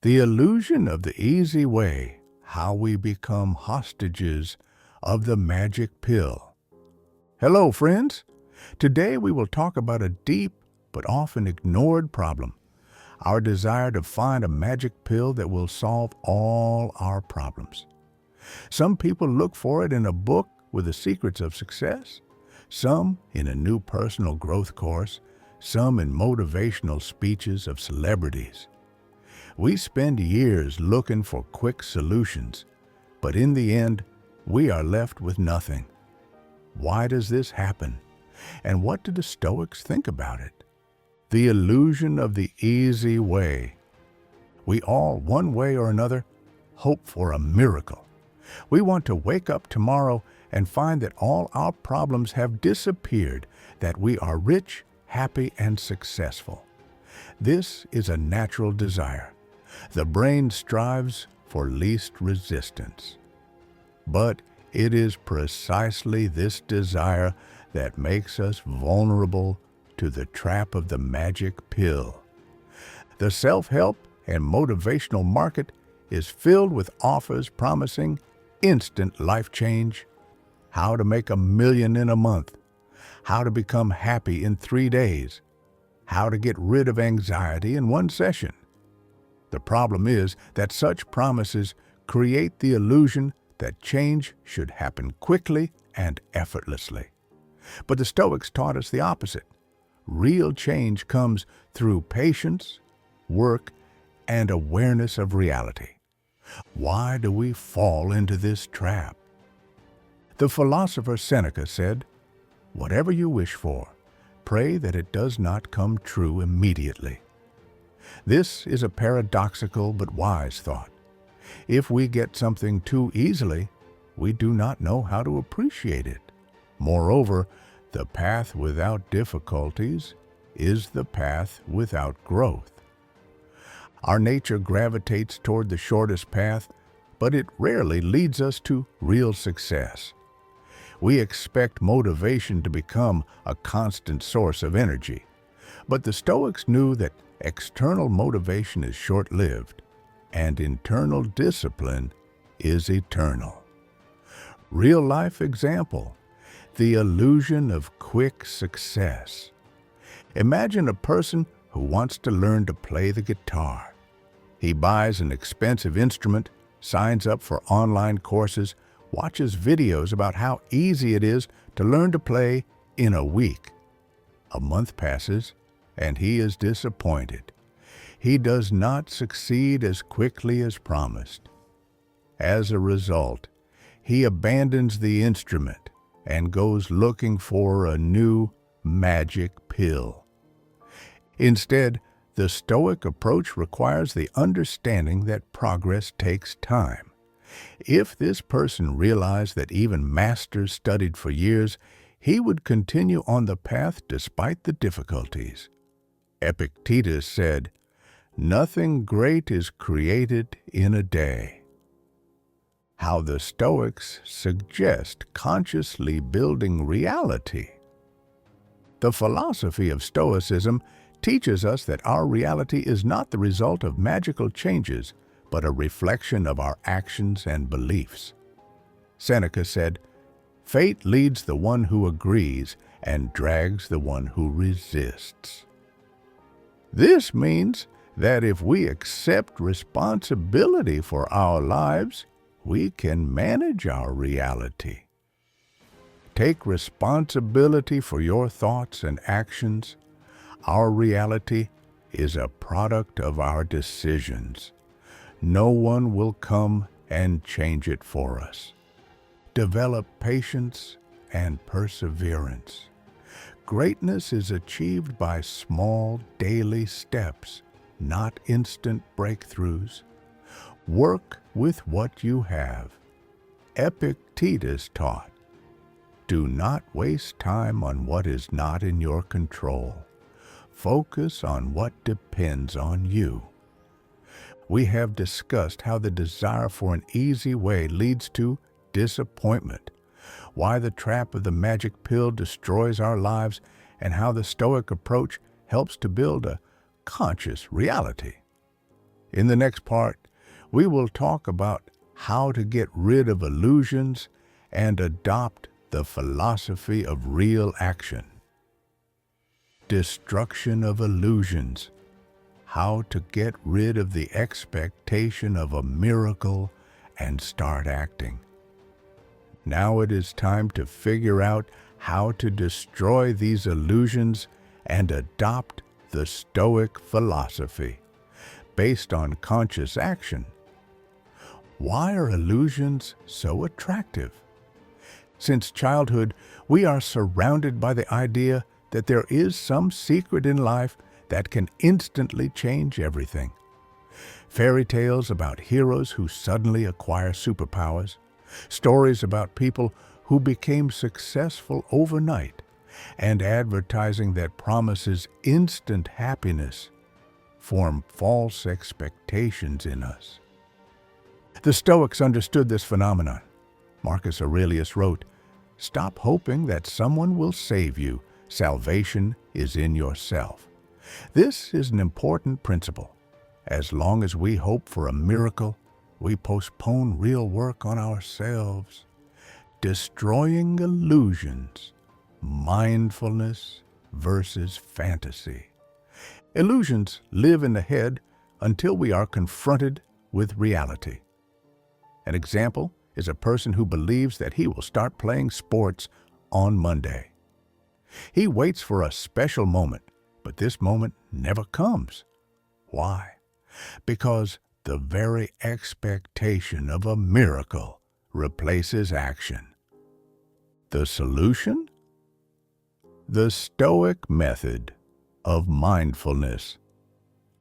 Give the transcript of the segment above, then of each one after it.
The illusion of the easy way, how we become hostages of the magic pill. Hello, friends. Today we will talk about a deep but often ignored problem, our desire to find a magic pill that will solve all our problems. Some people look for it in a book with the secrets of success, some in a new personal growth course, some in motivational speeches of celebrities. We spend years looking for quick solutions, but in the end, we are left with nothing. Why does this happen? And what do the Stoics think about it? The illusion of the easy way. We all, one way or another, hope for a miracle. We want to wake up tomorrow and find that all our problems have disappeared, that we are rich, happy, and successful. This is a natural desire. The brain strives for least resistance. But it is precisely this desire that makes us vulnerable to the trap of the magic pill. The self-help and motivational market is filled with offers promising instant life change, how to make $1 million in a month, how to become happy in 3 days, how to get rid of anxiety in 1 session. The problem is that such promises create the illusion that change should happen quickly and effortlessly. But the Stoics taught us the opposite. Real change comes through patience, work, and awareness of reality. Why do we fall into this trap? The philosopher Seneca said, "Whatever you wish for, pray that it does not come true immediately." This is a paradoxical but wise thought. If we get something too easily, we do not know how to appreciate it. Moreover, the path without difficulties is the path without growth. Our nature gravitates toward the shortest path, but it rarely leads us to real success. We expect motivation to become a constant source of energy, but the Stoics knew that external motivation is short-lived, and internal discipline is eternal. Real-life example, the illusion of quick success. Imagine a person who wants to learn to play the guitar. He buys an expensive instrument, signs up for online courses, watches videos about how easy it is to learn to play in a week. A month passes, and he is disappointed. He does not succeed as quickly as promised. As a result, he abandons the instrument and goes looking for a new magic pill. Instead, the Stoic approach requires the understanding that progress takes time. If this person realized that even masters studied for years, he would continue on the path despite the difficulties. Epictetus said, "Nothing great is created in a day." How the Stoics suggest consciously building reality. The philosophy of Stoicism teaches us that our reality is not the result of magical changes, but a reflection of our actions and beliefs. Seneca said, "Fate leads the one who agrees and drags the one who resists." This means that if we accept responsibility for our lives, we can manage our reality. Take responsibility for your thoughts and actions. Our reality is a product of our decisions. No one will come and change it for us. Develop patience and perseverance. Greatness is achieved by small daily steps, not instant breakthroughs. Work with what you have. Epictetus taught, "Do not waste time on what is not in your control. Focus on what depends on you." We have discussed how the desire for an easy way leads to disappointment, why the trap of the magic pill destroys our lives, and how the Stoic approach helps to build a conscious reality. In the next part, we will talk about how to get rid of illusions and adopt the philosophy of real action. Destruction of illusions. How to get rid of the expectation of a miracle and start acting. Now it is time to figure out how to destroy these illusions and adopt the Stoic philosophy based on conscious action. Why are illusions so attractive? Since childhood, we are surrounded by the idea that there is some secret in life that can instantly change everything. Fairy tales about heroes who suddenly acquire superpowers, stories about people who became successful overnight, and advertising that promises instant happiness form false expectations in us. The Stoics understood this phenomenon. Marcus Aurelius wrote, "Stop hoping that someone will save you. Salvation is in yourself." This is an important principle. As long as we hope for a miracle, we postpone real work on ourselves. Destroying illusions. Mindfulness versus fantasy. Illusions live in the head until we are confronted with reality. An example is a person who believes that he will start playing sports on Monday. He waits for a special moment, but this moment never comes. Why? Because the very expectation of a miracle replaces action. The solution? The Stoic method of mindfulness.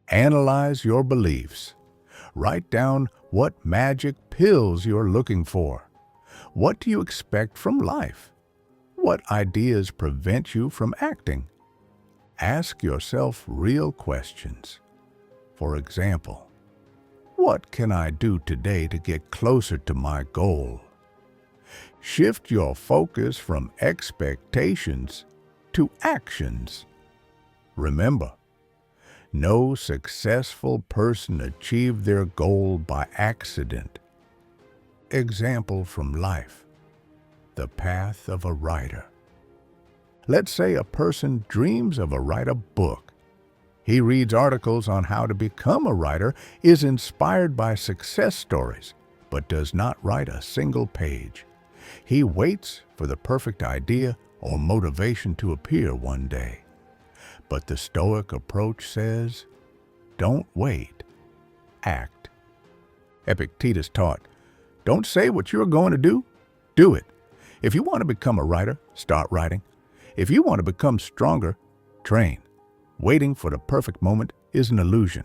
Analyze your beliefs. Write down what magic pills you're looking for. What do you expect from life? What ideas prevent you from acting? Ask yourself real questions. For example, what can I do today to get closer to my goal? Shift your focus from expectations to actions. Remember, no successful person achieved their goal by accident. Example from life. The path of a writer. Let's say a person dreams of writing a book. He reads articles on how to become a writer, is inspired by success stories, but does not write a single page. He waits for the perfect idea or motivation to appear one day. But the Stoic approach says, don't wait, act. Epictetus taught, don't say what you're going to do it. If you want to become a writer, start writing. If you want to become stronger, train. Waiting for the perfect moment is an illusion.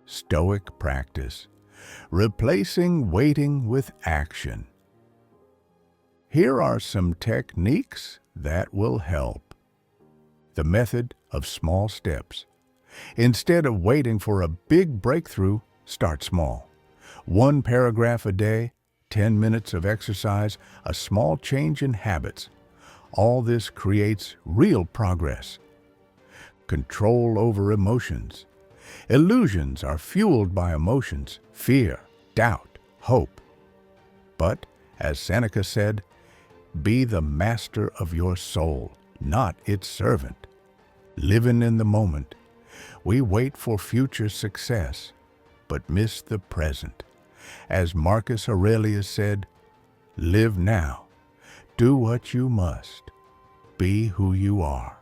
Stoic practice. Replacing waiting with action. Here are some techniques that will help. The method of small steps. Instead of waiting for a big breakthrough, start small. 1 paragraph a day, 10 minutes of exercise, a small change in habits. All this creates real progress. Control over emotions. Illusions are fueled by emotions, fear, doubt, hope. But, as Seneca said, be the master of your soul, not its servant. Living in the moment, we wait for future success, but miss the present. As Marcus Aurelius said, live now, do what you must, be who you are.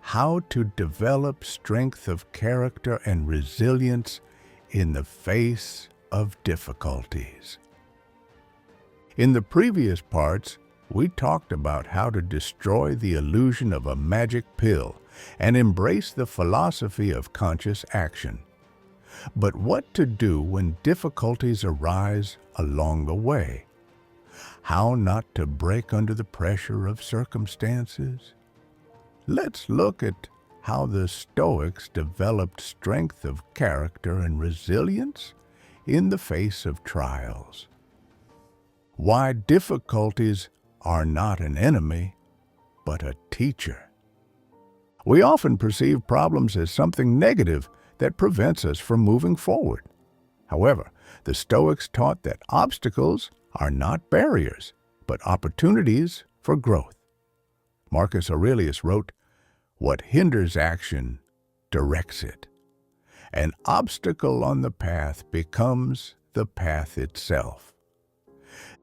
How to develop strength of character and resilience in the face of difficulties. In the previous parts, we talked about how to destroy the illusion of a magic pill and embrace the philosophy of conscious action. But what to do when difficulties arise along the way? How not to break under the pressure of circumstances? Let's look at how the Stoics developed strength of character and resilience in the face of trials. Why difficulties are not an enemy, but a teacher. We often perceive problems as something negative that prevents us from moving forward. However, the Stoics taught that obstacles are not barriers, but opportunities for growth. Marcus Aurelius wrote, "What hinders action directs it. An obstacle on the path becomes the path itself."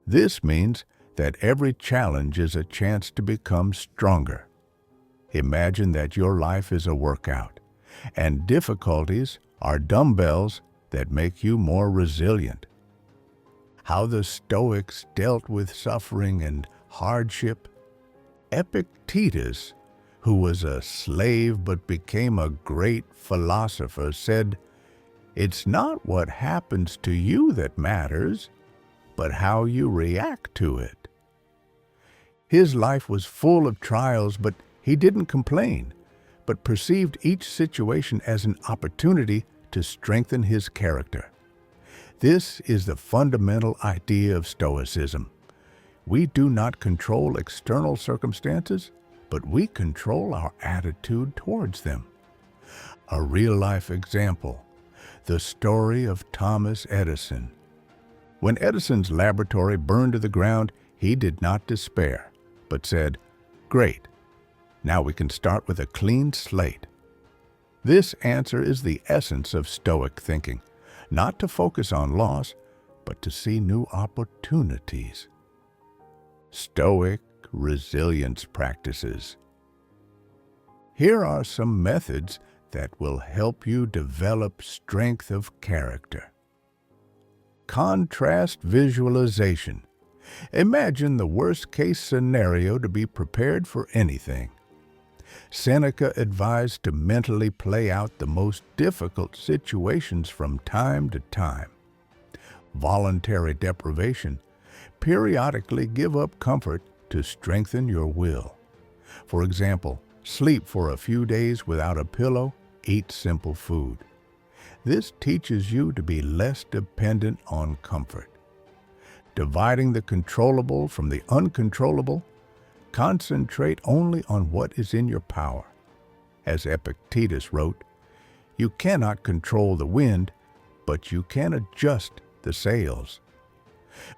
This means that every challenge is a chance to become stronger. Imagine that your life is a workout, and difficulties are dumbbells that make you more resilient. How the Stoics dealt with suffering and hardship. Epictetus, who was a slave but became a great philosopher, said, "It's not what happens to you that matters, but how you react to it." His life was full of trials, but he didn't complain, but perceived each situation as an opportunity to strengthen his character. This is the fundamental idea of Stoicism. We do not control external circumstances, but we control our attitude towards them. A real-life example, the story of Thomas Edison. When Edison's laboratory burned to the ground, he did not despair, but said, "Great, now we can start with a clean slate." This answer is the essence of Stoic thinking, not to focus on loss, but to see new opportunities. Stoic resilience practices. Here are some methods that will help you develop strength of character. Contrast visualization. Imagine the worst-case scenario to be prepared for anything. Seneca advised to mentally play out the most difficult situations from time to time. Voluntary deprivation. Periodically give up comfort to strengthen your will. For example, sleep for a few days without a pillow, eat simple food. This teaches you to be less dependent on comfort. Dividing the controllable from the uncontrollable. Concentrate only on what is in your power. As Epictetus wrote, "You cannot control the wind, but you can adjust the sails."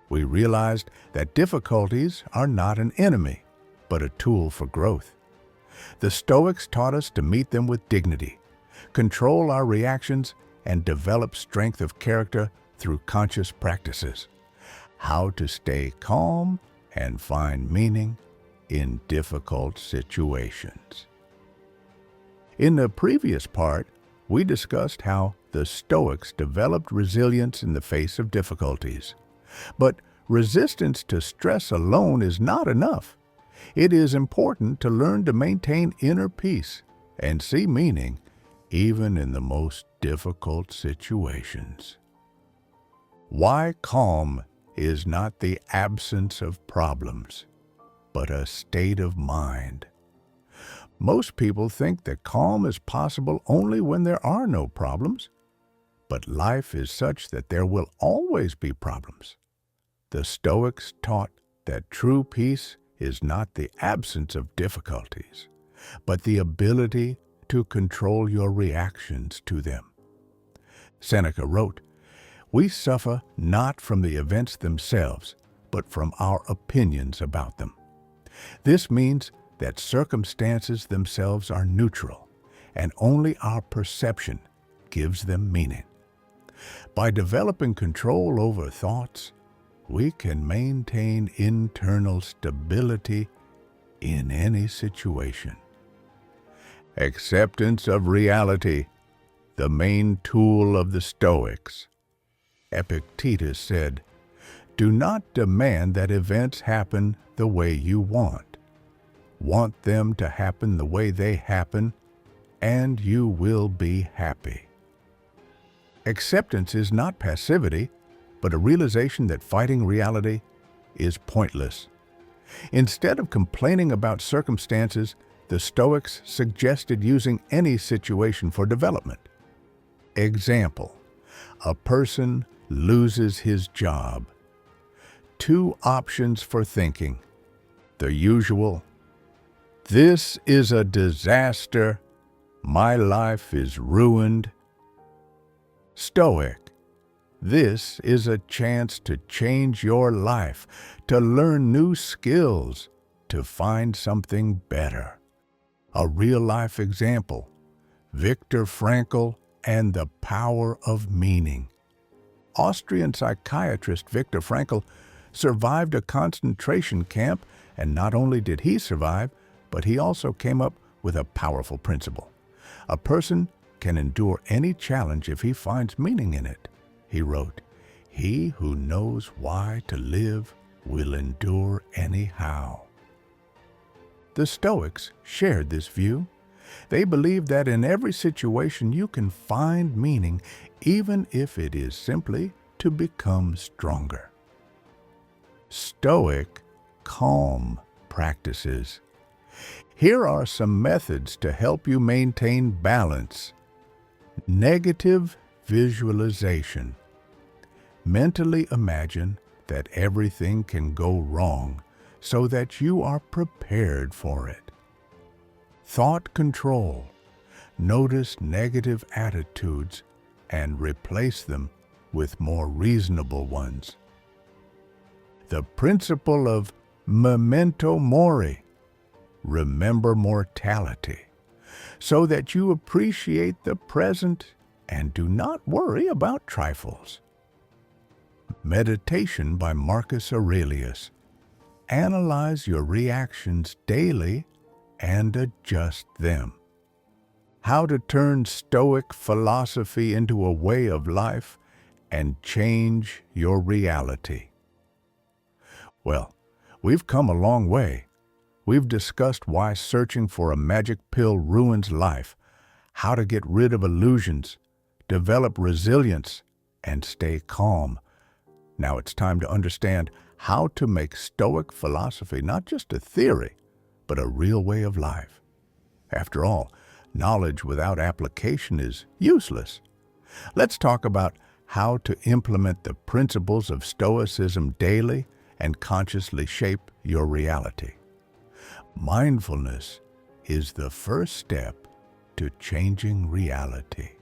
We realized that difficulties are not an enemy, but a tool for growth. The Stoics taught us to meet them with dignity, control our reactions, and develop strength of character through conscious practices. How to stay calm and find meaning in difficult situations. In the previous part, we discussed how the Stoics developed resilience in the face of difficulties. But resistance to stress alone is not enough. It is important to learn to maintain inner peace and see meaning even in the most difficult situations. Why calm is not the absence of problems, but a state of mind. Most people think that calm is possible only when there are no problems, but life is such that there will always be problems. The Stoics taught that true peace is not the absence of difficulties, but the ability to control your reactions to them. Seneca wrote, "We suffer not from the events themselves, but from our opinions about them." This means that circumstances themselves are neutral, and only our perception gives them meaning. By developing control over thoughts, we can maintain internal stability in any situation. Acceptance of reality, the main tool of the Stoics. Epictetus said, "Do not demand that events happen the way you want. Want them to happen the way they happen, and you will be happy." Acceptance is not passivity, but a realization that fighting reality is pointless. Instead of complaining about circumstances, the Stoics suggested using any situation for development. Example, a person loses his job. Two options for thinking. The usual, "This is a disaster. My life is ruined," Stoic. This is a chance to change your life, to learn new skills, to find something better. A real-life example, Viktor Frankl and the power of meaning. Austrian psychiatrist Viktor Frankl survived a concentration camp, and not only did he survive, but he also came up with a powerful principle. A person can endure any challenge if he finds meaning in it. He wrote, "He who knows why to live will endure anyhow." The Stoics shared this view. They believed that in every situation you can find meaning, even if it is simply to become stronger. Stoic calm practices. Here are some methods to help you maintain balance. Negative visualization. Mentally imagine that everything can go wrong so that you are prepared for it. Thought control. Notice negative attitudes and replace them with more reasonable ones. The principle of memento mori. Remember mortality, so that you appreciate the present and do not worry about trifles. Meditation by Marcus Aurelius. Analyze your reactions daily and adjust them. How to turn Stoic philosophy into a way of life and change your reality. Well, we've come a long way. We've discussed why searching for a magic pill ruins life, how to get rid of illusions, develop resilience, and stay calm. Now it's time to understand how to make Stoic philosophy not just a theory, but a real way of life. After all, knowledge without application is useless. Let's talk about how to implement the principles of Stoicism daily and consciously shape your reality. Mindfulness is the first step to changing reality.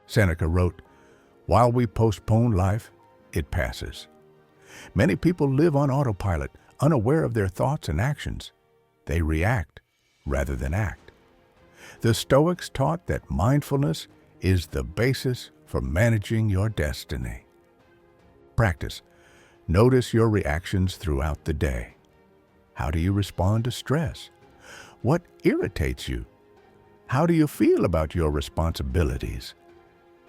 Seneca wrote, "While we postpone life, it passes." Many people live on autopilot, unaware of their thoughts and actions. They react rather than act. The Stoics taught that mindfulness is the basis for managing your destiny. Practice. Notice your reactions throughout the day. How do you respond to stress? What irritates you? How do you feel about your responsibilities?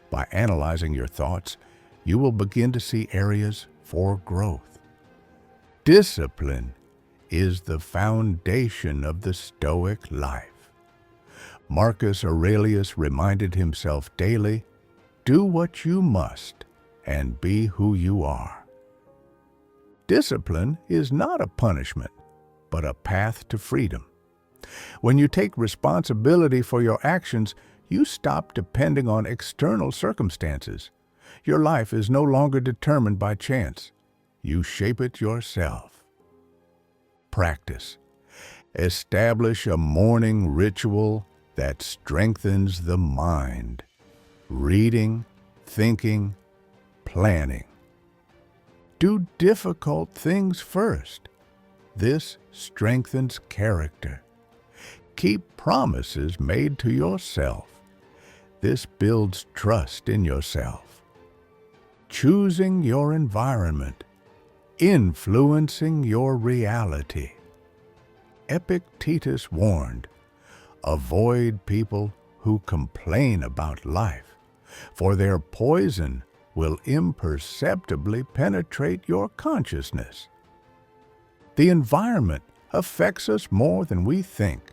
By analyzing your thoughts, you will begin to see areas for growth. Discipline is the foundation of the Stoic life. Marcus Aurelius reminded himself daily, "Do what you must and be who you are." Discipline is not a punishment, but a path to freedom. When you take responsibility for your actions, you stop depending on external circumstances. Your life is no longer determined by chance. You shape it yourself. Practice. Establish a morning ritual that strengthens the mind. Reading, thinking, planning. Do difficult things first. This strengthens character. Keep promises made to yourself. This builds trust in yourself. Choosing your environment. Influencing your reality. Epictetus warned, "Avoid people who complain about life, for their poison will imperceptibly penetrate your consciousness." The environment affects us more than we think.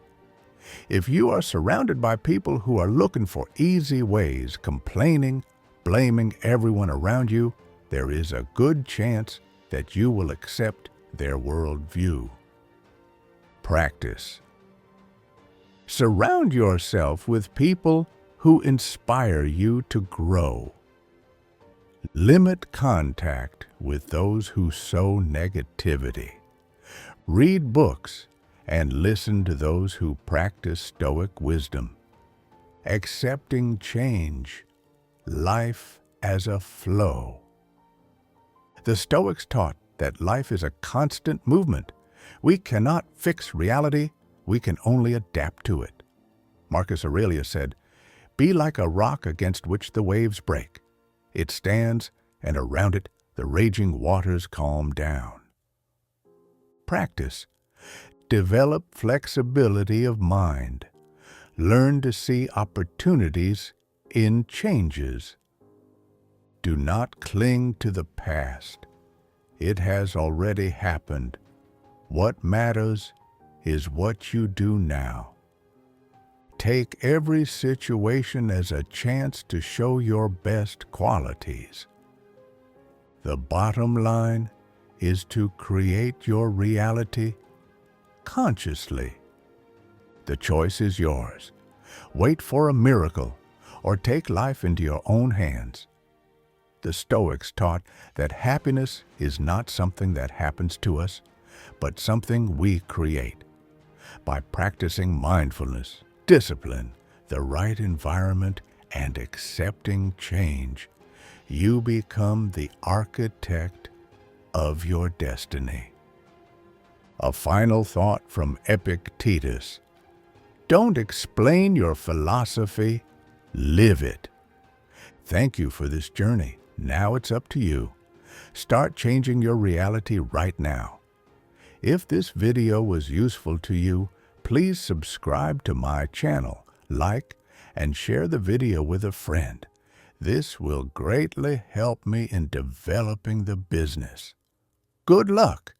If you are surrounded by people who are looking for easy ways, complaining, blaming everyone around you, there is a good chance that you will accept their worldview. Practice. Surround yourself with people who inspire you to grow. Limit contact with those who sow negativity. Read books and listen to those who practice Stoic wisdom. Accepting change. life as a flow. The Stoics taught that life is a constant movement. We cannot fix reality, we can only adapt to it. Marcus Aurelius said, "Be like a rock against which the waves break. It stands, and around it the raging waters calm down." Practice. Develop flexibility of mind. Learn to see opportunities in changes. Do not cling to the past. It has already happened. What matters is what you do now. Take every situation as a chance to show your best qualities. The bottom line is to create your reality consciously. The choice is yours. Wait for a miracle or take life into your own hands. The Stoics taught that happiness is not something that happens to us, but something we create. By practicing mindfulness, discipline, the right environment, and accepting change, you become the architect of your destiny. A final thought from Epictetus. Don't explain your philosophy, live it. Thank you for this journey. Now it's up to you. Start changing your reality right now. If this video was useful to you, please subscribe to my channel, like, and share the video with a friend. This will greatly help me in developing the business. Good luck!